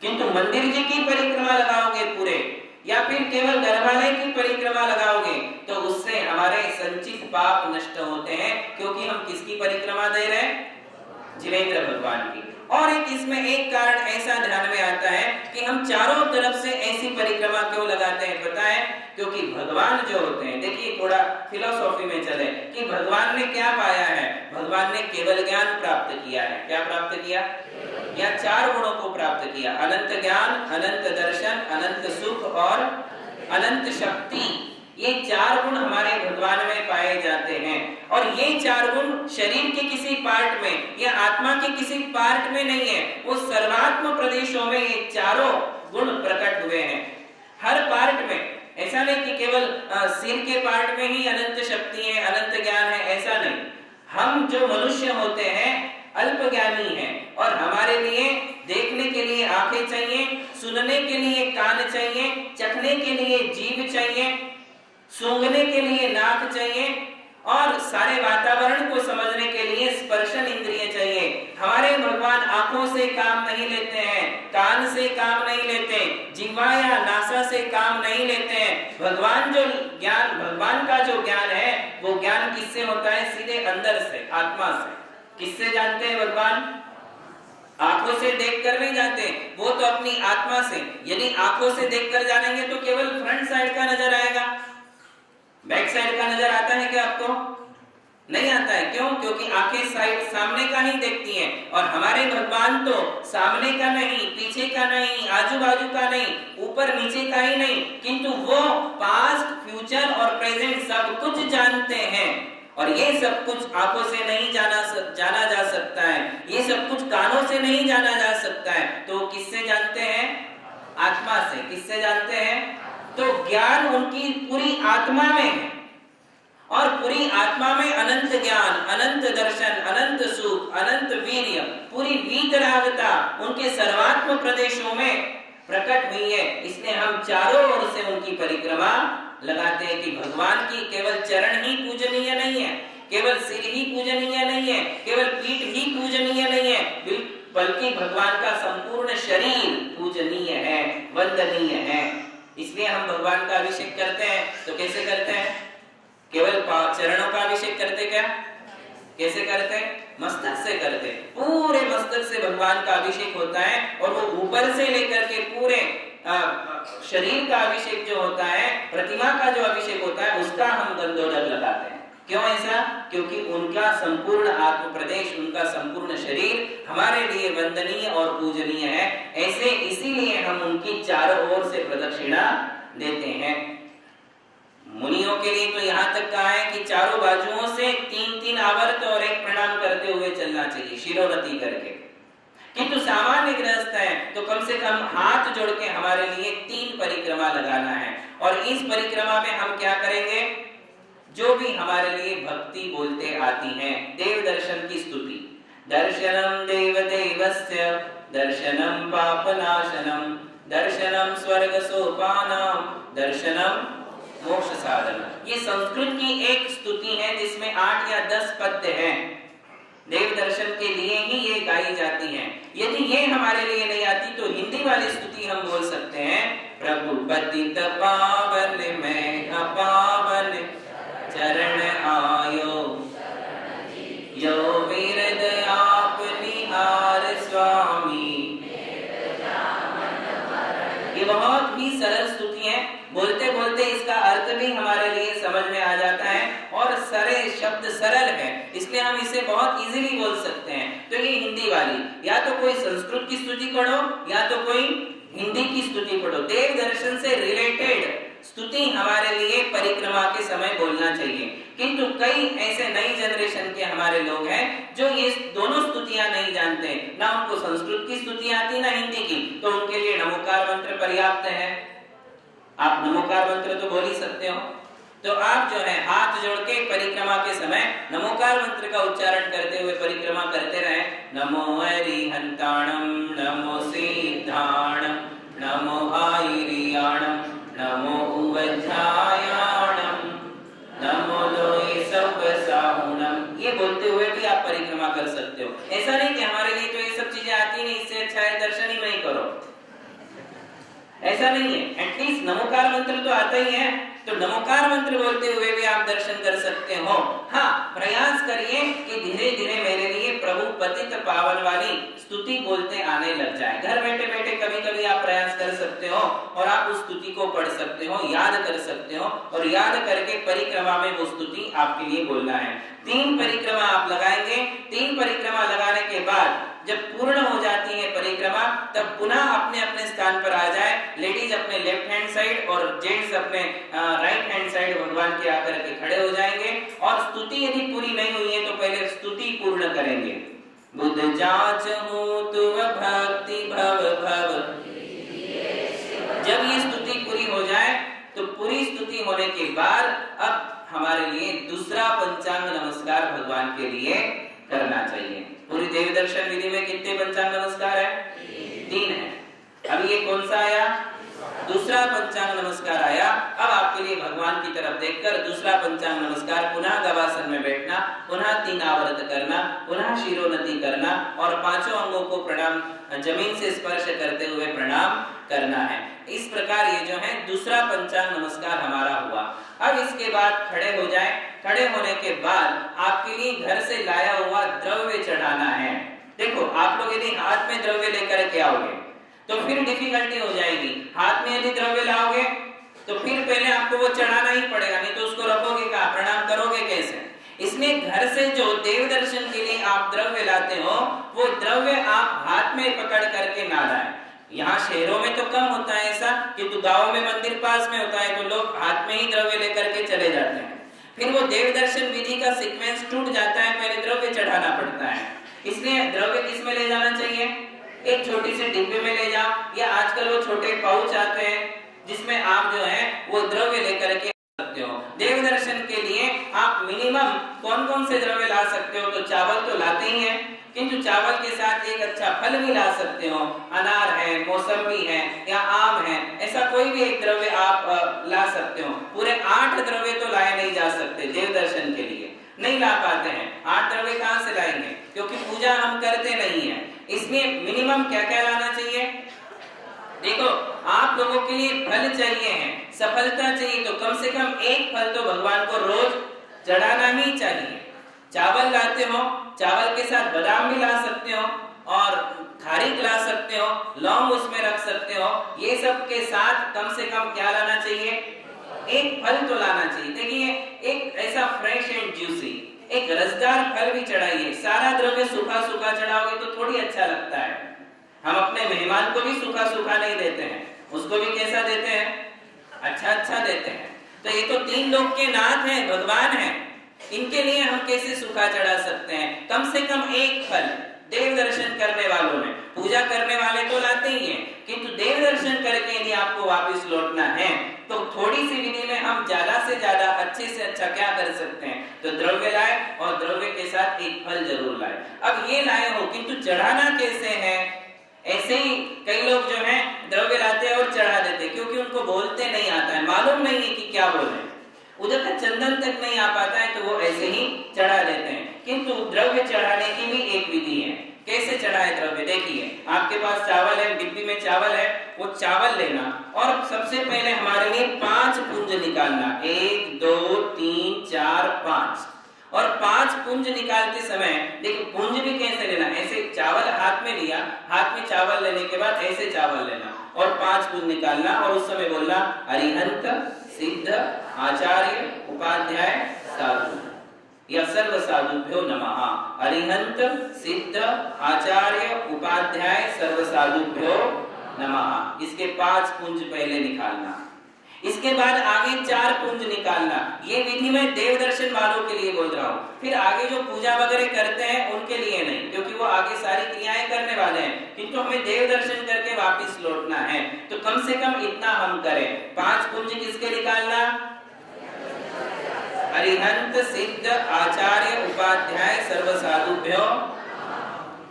किंतु मंदिर जी की परिक्रमा लगाओगे पूरे, या फिर केवल गर्भालय की परिक्रमा लगाओगे तो उससे हमारे संचित पाप नष्ट होते हैं। क्योंकि हम किसकी परिक्रमा दे रहे हैं, जिनेंद्र भगवान की। और एक इसमें एक कारण ऐसा ध्यान में आता है कि हम चारों तरफ से ऐसी परिक्रमा क्यों लगाते हैं, पता है, क्योंकि भगवान जो होते हैं, देखिए थोड़ा फिलोसॉफी में चले कि भगवान ने क्या पाया है, भगवान ने केवल ज्ञान प्राप्त किया है। क्या प्राप्त किया, या 4 गुणों को प्राप्त किया, अनंत ज्ञान, अनंत दर्शन, अनंत सुख और अनंत शक्ति। ये 4 गुण हमारे भगवान में पाए जाते हैं, और ये 4 गुण शरीर के किसी पार्ट में या आत्मा के किसी पार्ट में नहीं है, वो सर्वात्म प्रदेशों में ये चारों गुण प्रकट हुए हैं, हर पार्ट में। ऐसा नहीं कि केवल सिर के पार्ट में ही अनंत शक्ति है, अनंत ज्ञान है, ऐसा नहीं। हम जो मनुष्य होते हैं अल्प ज्ञानी हैं, और हमारे लिए देखने के लिए आंखें चाहिए, सुनने के लिए कान चाहिए, चखने के लिए जीभ चाहिए, सूंघने के लिए नाक चाहिए, और सारे वातावरण को समझने के लिए स्पर्शन इंद्रिय चाहिए। हमारे भगवान आंखों से काम नहीं लेते हैं, कान से काम नहीं लेते, जिह्वा या नासा से काम नहीं लेते हैं। भगवान जो ज्ञान, भगवान का जो ज्ञान है वो ज्ञान किससे होता है? सीधे अंदर से, आत्मा से। किससे जानते हैं भगवान? आंखों से देखकर नहीं जानते, वो तो अपनी आत्मा से। यदि आंखों से देखकर जानेंगे तो केवल फ्रंट साइड का नजर आएगा, बैक साइड का नजर आता है क्या आपको? नहीं आता है। क्यों? क्योंकि आंखें साइड सामने का ही देखती हैं। और हमारे भगवान तो सामने का नहीं, पीछे का नहीं, आजू बाजू का नहीं, ऊपर नीचे का ही नहीं, किंतु वो पास्ट, फ्यूचर और प्रेजेंट सब कुछ जानते हैं। और ये सब कुछ आंखों से नहीं जाना जा सकता है, ये सब कुछ कानों से नहीं जाना जा सकता है। तो किससे जानते हैं? आत्मा से। किससे जानते हैं? तो ज्ञान उनकी पूरी आत्मा में है, और पूरी आत्मा में अनंत ज्ञान, अनंत दर्शन, अनंत सुख, अनंत वीर्य, पूरी वीतरागता उनके सर्वात्म प्रदेशों में प्रकट हुई है। इसलिए हम चारों ओर से उनकी परिक्रमा लगाते हैं कि भगवान की केवल चरण ही पूजनीय नहीं है, केवल सिर ही पूजनीय नहीं है, केवल पीठ ही पूजनीय नहीं है, बल्कि भगवान का संपूर्ण शरीर पूजनीय है, वंदनीय है। इसलिए हम भगवान का अभिषेक करते हैं। तो कैसे करते हैं? केवल चरणों का अभिषेक करते क्या? कैसे करते हैं? मस्तक से करते। पूरे मस्तक से भगवान का अभिषेक होता है, और वो ऊपर से लेकर के पूरे शरीर का अभिषेक जो होता है, प्रतिमा का जो अभिषेक होता है, उसका हम गंधोदक लगाते हैं। क्यों ऐसा? क्योंकि उनका संपूर्ण आत्म प्रदेश, उनका संपूर्ण शरीर हमारे लिए वंदनीय और पूजनीय है। ऐसे इसीलिए हम उनकी चारों ओर से प्रदक्षिणा देते हैं। मुनियों के लिए तो यहाँ तक कहा है कि चारों बाजुओं से 3-3 आवर्त और एक प्रणाम करते हुए चलना चाहिए, शिरोन्नति करके। किंतु सामान्य गृहस्थ है तो कम से कम हाथ जोड़ के हमारे लिए 3 परिक्रमा लगाना है। और इस परिक्रमा में हम क्या करेंगे? जो भी हमारे लिए भक्ति बोलते आती हैं, देव दर्शन की स्तुति। दर्शनम देव देवस्य दर्शनम पापनाशनम दर्शनम स्वर्ग सोपानम दर्शनम मोक्ष साधन। ये संस्कृत की एक स्तुति है जिसमें 8 या 10 पद्य हैं। देव दर्शन के लिए ही ये गाई जाती हैं। यदि ये हमारे लिए नहीं आती तो हिंदी वाली स्तुति हम बोल सकते हैं। प्रभु पतित पावन में अपावन चरण आयो, यो विरद आप निहार स्वामी। ये बहुत ही सरल स्तुति है। बोलते बोलते इसका अर्थ भी हमारे लिए समझ में आ जाता है, और सारे शब्द सरल है, इसलिए हम इसे बहुत इजीली बोल सकते हैं। तो ये हिंदी वाली, या तो कोई संस्कृत की स्तुति पढ़ो या तो कोई हिंदी की स्तुति पढ़ो। देव दर्शन से रिलेटेड स्तुति हमारे लिए परिक्रमा के समय बोलना चाहिए। किंतु कई ऐसे नई जनरेशन के हमारे लोग हैं जो ये दोनों स्तुतियां नहीं जानते, ना उनको संस्कृत की स्तुति आती ना हिंदी की। तो उनके लिए नमोकार मंत्र पर्याप्त है। आप नमोकार मंत्र तो बोल ही सकते हो। तो आप जो है हाथ जोड़ के परिक्रमा के समय नमोकार मंत्र का उच्चारण करते हुए परिक्रमा करते रहे। नमो हरिहंताणम, नमो सिद्धाणम, नमो आयरियाणम, नमो उवध्यायाणम, नमो लोई सव्वसाहुणम। ये बोलते हुए भी आप परिक्रमा कर सकते हो। ऐसा नहीं कि हमारे लिए तो ये सब चीजें आती नहीं, इससे अच्छा है दर्शन ही नहीं करो, ऐसा नहीं है। एटलीस्ट नमोकार मंत्र तो आता ही है, तो नमोकार मंत्र बोलते हुए भी आप दर्शन कर सकते हो। हाँ, प्रयास करिए कि धीरे धीरे मेरे लिए प्रभु पतित पावन वाली स्तुति बोलते आने लग जाए। घर बैठे बैठे कभी कभी आप प्रयास कर सकते हो और आप उस स्तुति को पढ़ सकते हो, याद कर सकते हो, और याद करके परिक्रमा में वो स्तुति आपके लिए बोलना है। 3 परिक्रमा आप लगाएंगे। 3 परिक्रमा लगाने के बाद जब पूर्ण हो जाती है परिक्रमा, तब पुनः अपने अपने स्थान पर आ जाए। लेडीज अपने लेफ्ट हैंड साइड और जेंट्स अपने राइट हैंड साइड भगवान के आकर के खड़े हो जाएंगे। और स्तुति यदि पूरी नहीं हुई है तो पहले स्तुति पूर्ण करेंगे। बुद्ध जांच तु भक्ति भव भव। जब ये स्तुति पूरी हो जाए तो पूरी स्तुति होने के बाद अब हमारे लिए दूसरा पंचांग नमस्कार भगवान के लिए करना चाहिए। पूरी देव दर्शन विधि में कितने पंचांग नमस्कार है? 3 है। अब ये कौन सा आया? दूसरा पंचांग नमस्कार आया। अब आपके लिए भगवान की तरफ तरफ देखकर दूसरा पंचांग नमस्कार, पुनः गवासन में बैठना, पुनः 3 आवर्त करना, पुनः शिरोन्नति करना और 5 अंगों को प्रणाम जमीन से स्पर्श करते हुए प्रणाम करना है। इस प्रकार ये जो है दूसरा पंचांग नमस्कार हमारा हुआ। अब इसके बाद खड़े हो जाए। खड़े होने के बाद आपके लिए घर से लाया हुआ द्रव्य चढ़ाना है। देखो, आप लोग यदि हाथ में द्रव्य लेकर के आओगे तो फिर डिफिकल्टी हो जाएगी। हाथ में यदि द्रव्य लाओगे तो फिर पहले आपको वो चढ़ाना ही पड़ेगा, नहीं तो उसको रखोगे कहाँ, प्रणाम करोगे कैसे? इसलिए घर से जो देव दर्शन के लिए आप द्रव्य लाते हो वो द्रव्य आप हाथ में पकड़ करके ना लाएं। यहाँ शहरों में तो कम होता है ऐसा, किंतु गाँव में मंदिर पास में होता है तो लोग हाथ में ही द्रव्य लेकर के चले जाते हैं। फिर वो देव दर्शन विधि का सीक्वेंस टूट जाता है, पहले द्रव्य चढ़ाना पड़ता है। इसलिए द्रव्य किस में ले जाना चाहिए? एक छोटी सी डिब्बे में ले जाओ, या आजकल वो छोटे पाउच आते हैं जिसमें आप जो है वो द्रव्य लेकर के सकते हो। देव दर्शन के लिए आप मिनिमम कौन कौन से द्रव्य ला सकते हो? तो चावल तो लाते ही हैं, किंतु चावल के साथ एक अच्छा फल भी ला सकते हो। अनार है, मौसम्बी है या आम है, ऐसा कोई भी एक द्रव्य आप ला सकते हो। पूरे 8 द्रव्य तो लाए नहीं जा सकते देव दर्शन के लिए, नहीं ला पाते हैं। 8 द्रव्य कहाँ से लाएंगे? क्योंकि पूजा हम करते नहीं है। इसलिए मिनिमम क्या क्या लाना चाहिए? देखो, आप लोगों के लिए फल चाहिए है, सफलता चाहिए, तो कम से कम एक फल तो भगवान को रोज चढ़ाना ही चाहिए। चावल लाते हो, चावल के साथ बादाम भी ला सकते हो और खारीक ला सकते हो, लौंग उसमें रख सकते हो। ये सब के साथ कम से कम क्या लाना चाहिए? एक फल तो लाना चाहिए। देखिए, एक ऐसा फ्रेश एंड जूसी एक रसदार फल भी चढ़ाइए। सारा द्रव्य सूखा सूखा चढ़ाओगे तो थोड़ी अच्छा लगता है। हम अपने मेहमान को भी सूखा सूखा नहीं देते हैं, उसको भी कैसा देते हैं? अच्छा अच्छा देते हैं। तो ये तो 3 लोग के नाथ हैं, भगवान हैं, इनके लिए हम कैसे सूखा चढ़ा सकते हैं? कम से कम एक फल देव दर्शन करने वालों में, पूजा करने वाले तो लाते ही हैं, किंतु देव दर्शन करके यदि आपको वापस लौटना है तो थोड़ी सी विधि में हम ज्यादा से ज्यादा अच्छे से अच्छा क्या कर सकते हैं? तो द्रव्य लाए और द्रव्य के साथ एक फल जरूर लाए। अब ये लाए हो, किंतु चढ़ाना कैसे है? ऐसे ही कई लोग जो है द्रव्य लाते हैं और चढ़ा देते हैं, क्योंकि उनको बोलते नहीं आता है, मालूम नहीं है कि क्या बोल रहे हैं, उधर तक चंदन तक नहीं आ पाता है, तो वो ऐसे ही चढ़ा देते हैं। किंतु द्रव्य चढ़ाने की भी एक विधि है। कैसे चढ़ाए द्रव्य? देखिए, आपके पास चावल है, डिब्बी में चावल है, वो चावल लेना और सबसे पहले हमारे लिए 5 पुंज निकालना। 1 2 3 4 5 और 5 पुंज निकालते समय देखो, पुंज भी कैसे लेना? ऐसे चावल हाथ में लिया, हाथ में चावल लेने के बाद ऐसे चावल लेना और 5 पुंज निकालना और उस समय बोलना अरिहंत सिद्ध आचार्य उपाध्याय साधु या सर्व साधुभ्यो नमः। अरिहंत सिद्ध आचार्य उपाध्याय सर्व साधुभ्यो नमः। इसके 5 पुंज पहले निकालना। इसके बाद आगे 4 पुंज निकालना। ये विधि मैं देव दर्शन वालों के लिए बोल रहा हूँ। फिर आगे जो पूजा वगैरह करते हैं उनके लिए नहीं, क्योंकि वो आगे सारी क्रियाएं करने वाले हैं, किंतु हमें देव दर्शन करके वापस लौटना है, तो कम से कम इतना हम करें। 5 पुंज किसके निकालना? अरिहंत सिद्ध आचार्य उपाध्याय सर्व साधुभ्यो।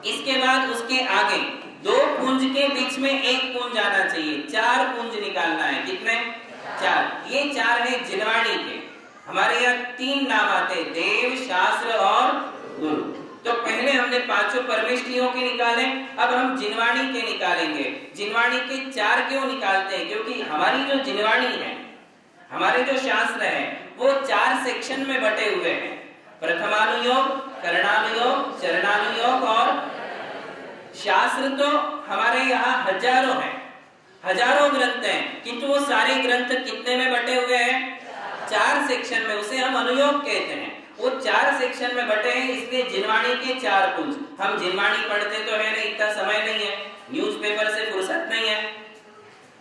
इसके बाद उसके आगे 2 पुंज के बीच में 1 पुंज आना चाहिए। 4 पुंज निकालना है। कितने? 4। ये 4 है जिनवाणी के। हमारे यहाँ 3 नाम आते हैं, देव, शास्त्र और गुरु। तो पहले हमने 5 परमेष्ठियों के निकाले, अब हम जिनवाणी के निकालेंगे। जिनवाणी के 4 क्यों निकालते हैं? क्योंकि हमारी जो जिनवाणी है, हमारे जो शास्त्र है, वो 4 सेक्शन में बटे हुए हैं। प्रथमानुयोग, करणानुयोग, चरणानुयोग और शास्त्र। तो हमारे यहाँ हजारों हैं, हजारों ग्रंथ हैं, किंतु वो सारे ग्रंथ कितने में बटे हुए हैं? 4 सेक्शन में। उसे हम अनुयोग कहते हैं। वो 4 सेक्शन में बटे हैं, इसलिए जिनवाणी के 4 पुंज। हम जिनवाणी पढ़ते तो है नहीं, इतना समय नहीं है, न्यूज़पेपर से फुर्सत नहीं है,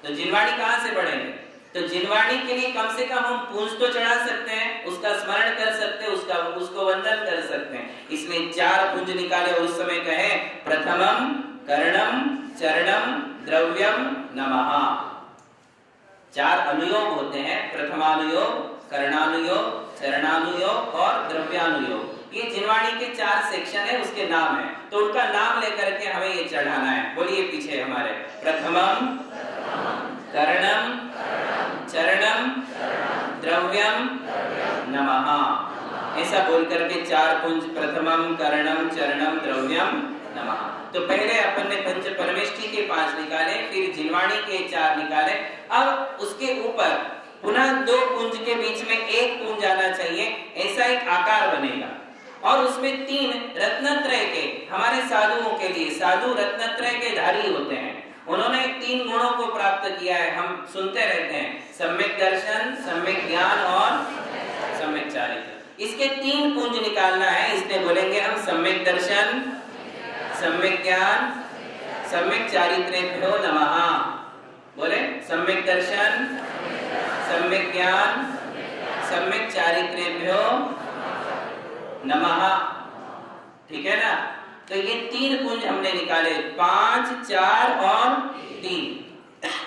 तो जिनवाणी कहाँ से पढ़ेंगे? तो जिनवाणी के लिए कम से कम हम पुंज तो चढ़ा सकते हैं, उसका स्मरण कर सकते हैं, उसको वंदन कर सकते हैं। इसलिए 4 पुंज निकाले और उस समय कहे प्रथमम कर्णम चरणम द्रव्यम नमः। 4 अनुयोग होते हैं, प्रथमानुयोग, कर्णानुयोग, चरणानुयोग और द्रव्यानुयोग। ये जिनवाणी के 4 सेक्शन है, उसके नाम है, तो उनका नाम लेकर के हमें ये चढ़ाना है। बोलिए पीछे हमारे, प्रथमम कर्णम चरणम द्रव्यम नमः। ऐसा बोल करके 4 पुंज, प्रथमम करणम चरणम द्रव्यम नमः। तो पहले अपन ने पंच परमेष्ठी के 5 निकाले, फिर जिनवाणी के 4 निकाले। अब उसके ऊपर पुनः 2 पुंज के बीच में 1 पुंज आना चाहिए, ऐसा एक आकार बनेगा। और उसमें 3 रत्नत्रय के, हमारे साधुओं के लिए, साधु रत्नत्रय के धारी होते हैं, उन्होंने 3 गुणों को प्राप्त किया है। हम सुनते रहते हैं, सम्यक दर्शन, सम्यक ज्ञान और सम्यक चारित्र। इसके 3 पुंज निकालना है, इसलिए बोलेंगे हम सम्यक दर्शन, सम्यक ज्ञान, सम्यक चारित्रेभ्यो नमः। बोले सम्यक दर्शन, सम्यक ज्ञान, सम्यक चारित्रेभ्यो नमः। ठीक है ना? तो ये 3 पुंज हमने निकाले, 5, 4 और 3।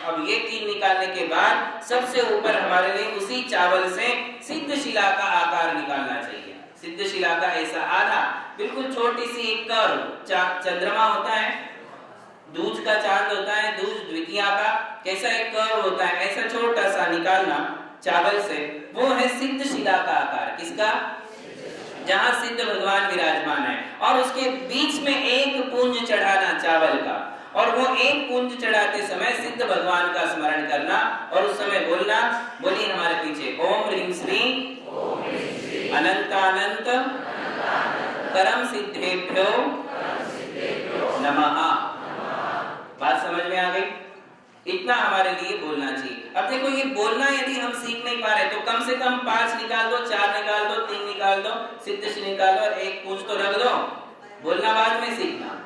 अब ये 3 निकालने के बाद सबसे ऊपर हमारे लिए उसी चावल से सिद्ध शिला का आकार निकालना चाहिए। सिद्ध शिला का ऐसा आधा, बिल्कुल छोटी सी एक कर्व, चंद्रमा होता है, दूज का चांद होता है, दूज द्वितीया का कैसा एक कर्व होता है, ऐसा छोटा सा निकालना चावल से, वो है सिद्ध शिला का आकार। किसका? जहां सिद्ध भगवान विराजमान है। और उसके बीच में 1 पुंज चढ़ाना चावल का, और वो 1 पुंज चढ़ाते समय सिद्ध भगवान का स्मरण करना, और उस समय बोलना, बोलिए हमारे पीछे, ओम ह्रीं श्रीं अनंतानंत परम सिद्धेभ्यो नमः। बात समझ में आ गई? इतना हमारे लिए बोलना चाहिए। अब देखो, ये बोलना यदि हम सीख नहीं पा रहे तो कम से कम 5 निकाल दो, 4 निकाल दो, 3 निकाल दो, सिद्ध से निकाल दो, और 1 पुंज तो रख दो। बोलना बाद में सीखना।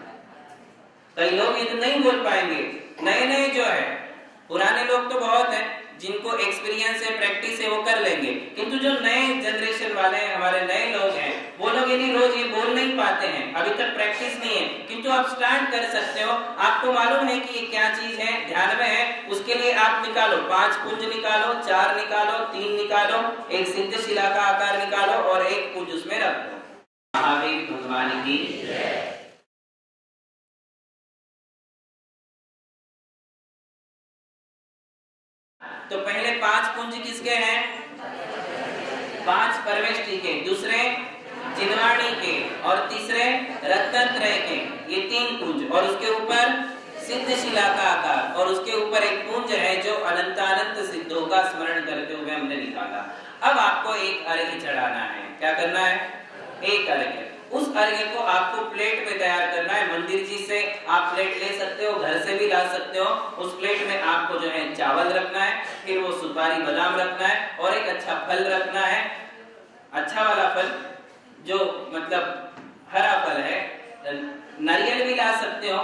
कई लोग ये तो नहीं बोल पाएंगे, नए जो है, पुराने लोग तो बहुत हैं जिनको एक्सपीरियंस है, प्रैक्टिस है, वो कर लेंगे, किंतु जो नए जनरेशन वाले हैं, हमारे नए लोग हैं, वो लोग यदि रोज ये बोल नहीं पाते हैं, अभी तक प्रैक्टिस नहीं है, किंतु आप स्टार्ट कर सकते हो। आपको मालूम है कि ये क्या चीज है, ध्यान में है, उसके लिए आप निकालो, 5 पुंज निकालो, 4 निकालो, 3 निकालो, एक सिद्ध शिला का आकार निकालो, और 1 पुंज उसमें रख दो। महावीर भगवान की तो पहले 5 पुंज किसके हैं? 5 परमेष्ठी के, दूसरे जिनवाणी के, और तीसरे रत्नत्रय के, ये 3 पुंज, और उसके ऊपर सिद्ध शिला का आकार, और उसके ऊपर 1 पुंज है जो अनंतानंत सिद्धों का स्मरण करते हुए हमने निकाला। अब आपको एक अर्घ्य चढ़ाना है। क्या करना है? एक अर्घ्य। उस अर्घ्य को आपको प्लेट में तैयार करना है। मंदिर जी से आप प्लेट ले सकते हो, घर से भी ला सकते हो। उस प्लेट में आपको जो है चावल रखना है, फिर वो सुपारी बादाम रखना है, और एक अच्छा फल रखना है, अच्छा वाला फल, जो मतलब हरा फल है। नारियल भी ला सकते हो,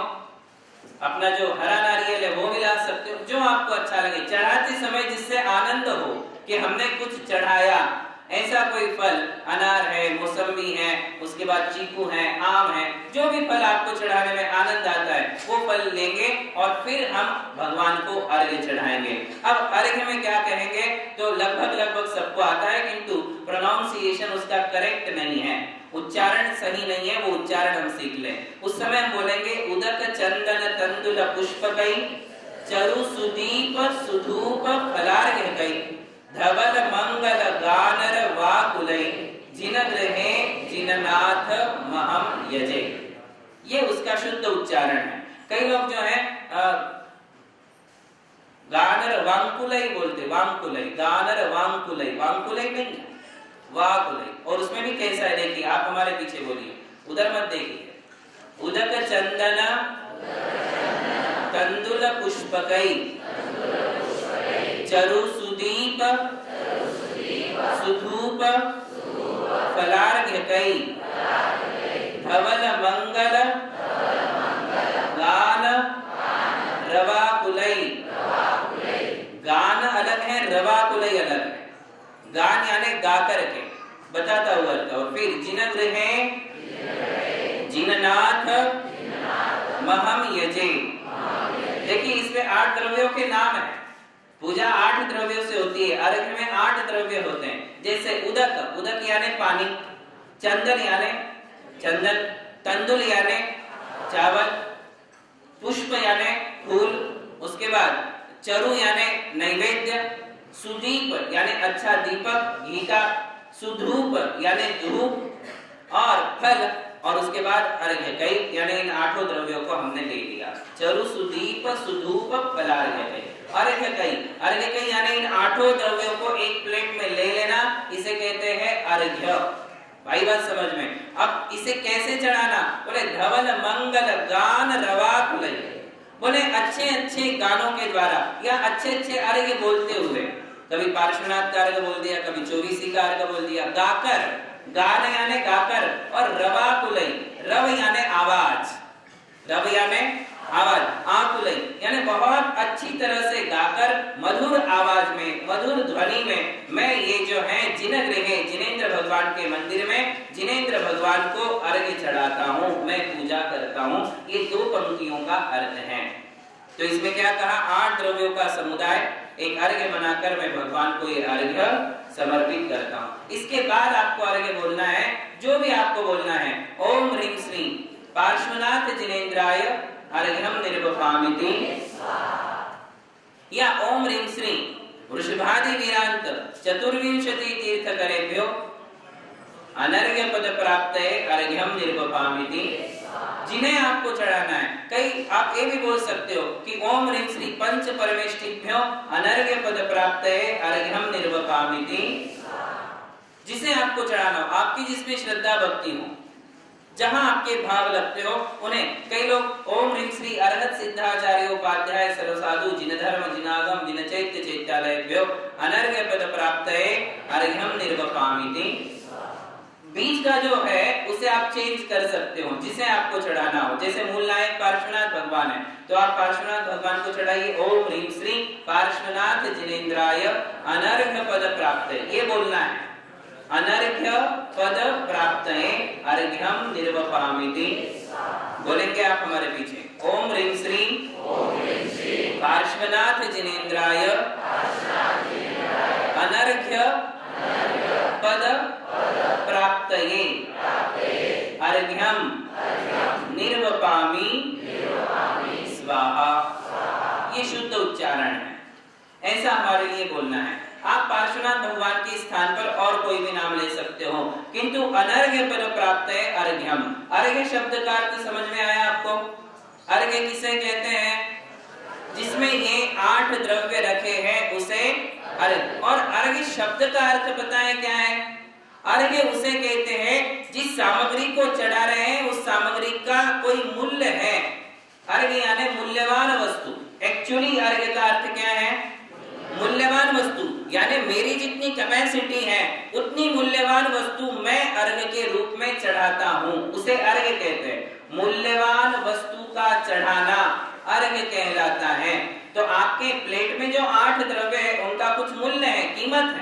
अपना जो हरा नारियल है वो भी ला सकते हो, जो आपको अच्छा लगे। चढ़ाते समय जिससे आनंद हो कि हमने कुछ चढ़ाया, ऐसा कोई फल, अनार है, मौसम्बी है, उसके बाद चीकू है, आम है, जो भी फल आपको चढ़ाने में आनंद आता है वो फल लेंगे, और फिर हम भगवान को अर्घ्य चढ़ाएंगे। अब अर्घ्य में क्या कहेंगे तो लगभग सबको आता है, किंतु प्रोनाउंसिएशन उसका करेक्ट नहीं है, उच्चारण सही नहीं है, वो उच्चारण हम सीख लें। उस समय हम बोलेंगे उदक चंदन तंदुल पुष्पकै चरु सुदीप सुधूप फलार्घ्यकै धवल मंगल गानर वाकुलै जिन गृहे जिननाथ महम यजे। ये उसका शुद्ध उच्चारण है। कई लोग जो है गानर वांकुलै बोलते, वांकुलै, गानर वांकुलै, वांकुलै नहीं, वाकुलै। और उसमें भी कैसा है देखिए, आप हमारे पीछे बोलिए, उधर मत देखिए। उदक चंदन तंदुल पुष्पकै चरु सुदीप सुधूप फलार्घ्यकै धवल मंगल गान रवाकुलै। गान अलग है, रवाकुलै अलग है। गान यानी गा करके, बताता हुआ, और फिर जिन गृहे जिननाथ महम यजे। देखिए इसमें 8 द्रव्यों के नाम है। पूजा 8 द्रव्यों से होती है, अर्घ्य में 8 द्रव्य होते हैं। जैसे उदक, उदक यानी पानी, चंदन यानी चंदन, तंदुल यानी चावल, पुष्प यानी फूल, उसके बाद चरु यानी नैवेद्य, सुदीप यानी अच्छा दीपक, घी का, सुधूप यानी धूप, और फल, और उसके बाद अर्घ्य कई यानी इन 8 द्रव्यों को हमने ले लिया। चरु सुदीप सुधूप फलार्घ्य कई, अर्घ्य कई यानी इन 8 द्रव्यों को एक प्लेट में ले लेना, इसे कहते हैं अर्घ्य। भाई बात समझ में। अब इसे कैसे चढ़ाना? बोले धवल मंगल गान रवा कुलई, बोले अच्छे अच्छे गानों के द्वारा या अच्छे अच्छे अर्घ्य बोलते हुए, कभी पार्श्वनाथ का अर्घ्य बोल दिया, कभी चौबीसी का अर्घ्य बोल दिया, गाकर, गान यानी गाकर, और रवा कुलई, रव यानी आवाज, रव यानी आवाज, आकुलई यानी बहुत अच्छी तरह से गाकर मधुर आवाज में, मधुर ध्वनि में मैं ये जो है जिनगृहे जिनेंद्र भगवान के मंदिर में जिनेंद्र भगवान को अर्घ्य चढ़ाता हूँ, मैं पूजा करता हूँ। ये 2 पंक्तियों का अर्थ है। तो इसमें क्या कहा? 8 द्रव्यों का समुदाय एक अर्घ्य बनाकर मैं भगवान को ये अर्घ्य समर्पित करता हूँ। इसके बाद आपको अर्घ्य बोलना है, जो भी आपको बोलना है, ओम ह्रीं श्रीं पार्श्वनाथ जिनेंद्राय अर्घ्यम निर्वपामिति, या ओम ह्रीं श्रीं वृषभादि वीरांत चतुर्विंशति तीर्थकरेभ्यो अनर्घ्य पद प्राप्तये अर्घ्यम निर्वपामिति, जिन्हें आपको चढ़ाना है। कई आप ये भी बोल सकते हो कि ओम ह्रीं श्रीं पंच परमेष्ठिभ्यो अनर्घ्य पद प्राप्तये अर्घ्यम निर्वपामिति, जिसे आपको चढ़ाना हो, आपकी जिसमें श्रद्धा भक्ति हो, जहां आपके भाव लगते हो उन्हें। कई लोग ओम ह्रीं श्री अरहत सिद्धाचार्योपाध्याय सर्वसाधु जिन धर्म जिनागम जिन चैत्य चैत्यालयभ्यो अनर्घ्य पद प्राप्तये अर्घ्यम निर्वपामिति, बीच का जो है उसे आप चेंज कर सकते हो, जिसे आपको चढ़ाना हो। जैसे मूल नायक पार्श्वनाथ भगवान है, तो आप पार्श्वनाथ भगवान को चढ़ाइए ओम ह्रीं श्री पार्श्वनाथ जिनेंद्राय अनर्घ्य पद प्राप्तये, ये बोलना है, अनर्घ्य पद प्राप्तये अर्घ्यम निर्वपामिति। बोलेंगे आप हमारे पीछे, ओम ह्रीं श्री पार्श्वनाथ जिनेंद्राय अनर्घ्य पद प्राप्तये अर्घ्यम निर्वपामि स्वाहा। ये शुद्ध उच्चारण है, ऐसा हमारे लिए बोलना है। आप पार्श्वनाथ भगवान के स्थान पर और कोई भी नाम ले सकते हो, किंतु अनर्घ्य पद प्राप्तये अर्घ्यम, अर्घ्य शब्द का अर्थ समझ में आया आपको? अर्घ्य किसे कहते हैं? जिसमें ये 8 द्रव्य रखे हैं उसे अर्घ्य। और अर्घ्य शब्द का अर्थ पता है क्या है? अर्घ्य उसे कहते हैं जिस सामग्री को चढ़ा रहे हैं उस सामग्री का कोई मूल्य है। अर्घ्य यानी मूल्यवान वस्तु। एक्चुअली अर्घ्य का अर्थ क्या है? मूल्यवान वस्तु, यानी मेरी जितनी कैपेसिटी है उतनी मूल्यवान वस्तु मैं अर्घ्य के रूप में चढ़ाता हूँ, उसे अर्घ्य कहते हैं। मूल्यवान वस्तु का चढ़ाना अर्घ्य कहलाता है। तो आपके प्लेट में जो 8 द्रव्य है उनका कुछ मूल्य है, कीमत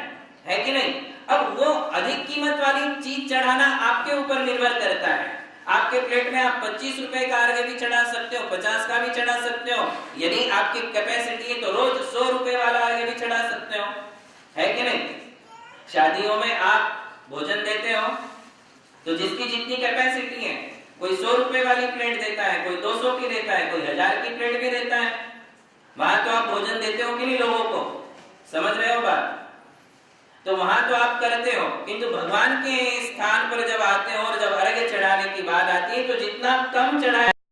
है कि नहीं? अब वो अधिक कीमत वाली चीज चढ़ाना आपके ऊपर निर्भर करता है। आपके प्लेट में आप 25 रुपए का अर्घ्य भी चढ़ा सकते हो, 50 का भी चढ़ा सकते हो। यदि आपकी कैपेसिटी है तो रोज 100 रुपए वाला अर्घ्य भी चढ़ा सकते हो, है कि नहीं? शादियों में आप भोजन देते हो तो जिसकी जितनी कैपेसिटी है, कोई 100 रुपए वाली प्लेट देता है, कोई 200 की देता है, कोई 1000 की प्लेट भी देता है। वहां तो आप भोजन देते हो कि नहीं लोगों को? समझ रहे हो बात? तो वहां तो आप करते हो, किंतु भगवान के स्थान पर जब आते हो और जब अर्घ्य चढ़ाने की बात आती है तो जितना कम चढ़ाया